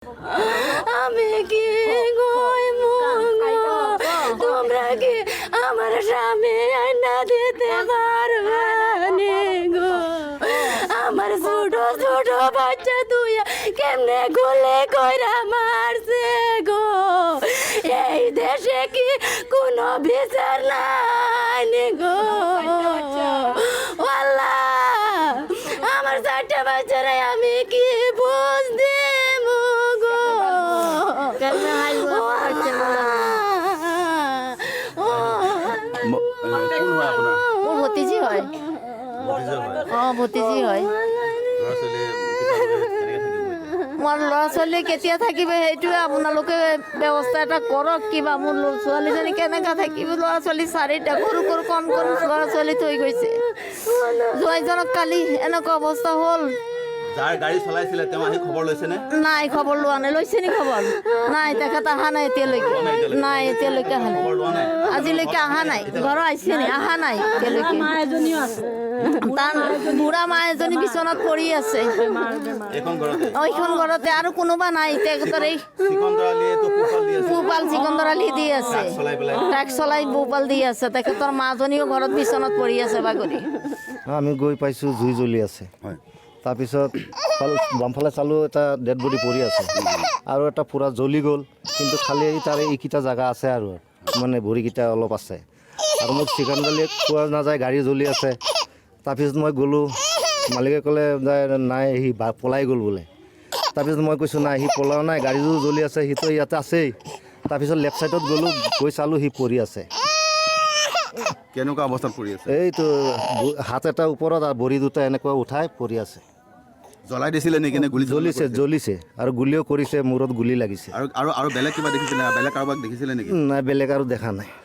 আমি কি তোমরা কি আমার স্বামী আইনা দিতে পারবে গো? আমার ছোট ছোট বাচ্চা তুই কেমনে গোলে কইরা মারছে গো? এই দেশে কি কোনো বিচার নাই গো? আল্লাহ, আমার 4টা বাচ্চারা আমি কি বুঝ দেব গো? মোৰ ভতিজী হয়। ভতিজী হয়। মোৰ ল'ৰা ছোৱালী কেতিয়া থাকিব সেইটোৱে আপোনালোকে ব্যৱস্থা এটা কৰক। কিবা মোৰ ছোৱালীজনী কেনেকৈ থাকিব? ল'ৰা ছোৱালী 4টা সৰু সৰু কণ কণ ল'ৰা ছোৱালী থৈ গৈছে। জোৱাইজনক কালি এনেকুৱা অৱস্থা হ'ল। যাৰ গাড়ী চলাইছিলে তেওঁ আহি খবৰ লৈছেনে? নাই, খবৰ লোৱা নাই। লৈছে নি খবৰ? নাই, তেখেত অহা নাই এতিয়ালৈকে। নাই, এতিয়ালৈকে অহা নাই। আজিলৈকে অহা নাই। ঘৰ আহিছে নি? অহা নাই এতিয়ালৈকে। তাৰ বুঢ়া মা এজনী বিচনাত পৰি আছে। এইখন ঘৰতে আৰু কোনোবা নাই। তেখেতৰ এই পোহপাল চিকন্দৰালি দি আছে। ট্ৰাক চলাই পোহপাল দি আছে। তেখেতৰ মাজনীও ঘৰত বিচনাত পৰি আছে বাগৰি। আমি গৈ পাইছোঁ জুই জ্বলি আছে। তাৰপিছত বামফালে চালোঁ এটা ডেড বডি পৰি আছে আৰু এটা পূৰা জ্বলি গ'ল। কিন্তু খালি তাৰে এইকেইটা জেগা আছে আৰু মানে ভৰিকেইটা অলপ আছে। আৰু মোক চিকনদালি পোৱা নাযায়, গাড়ী জ্বলি আছে। তাৰপিছত মই গ'লোঁ, মালিকে ক'লে নাই সি পলাই গ'ল বোলে। তাৰপিছত মই কৈছোঁ নাই, সি পলাও নাই, গাড়ীযোৰ জ্বলি আছে, সিটো ইয়াতে আছেই। তাৰপিছত লেফ্ট ছাইডত গ'লোঁ, গৈ চালোঁ সি পৰি আছে। কেনেকুৱা অৱস্থাত পৰি আছে? এইটো হাত এটা ওপৰত আৰু ভৰি দুটা এনেকুৱা উঠাই পৰি আছে। জ্বলাই দিছিলে নেকি? গুলি জ্বলিছে আৰু গুলিও কৰিছে, মূৰত গুলি লাগিছে। আৰু বেলেগ কিবা দেখিছিলে? বেলেগ কাৰোবাক দেখিছিলে নেকি? নাই, বেলেগ আৰু দেখা নাই।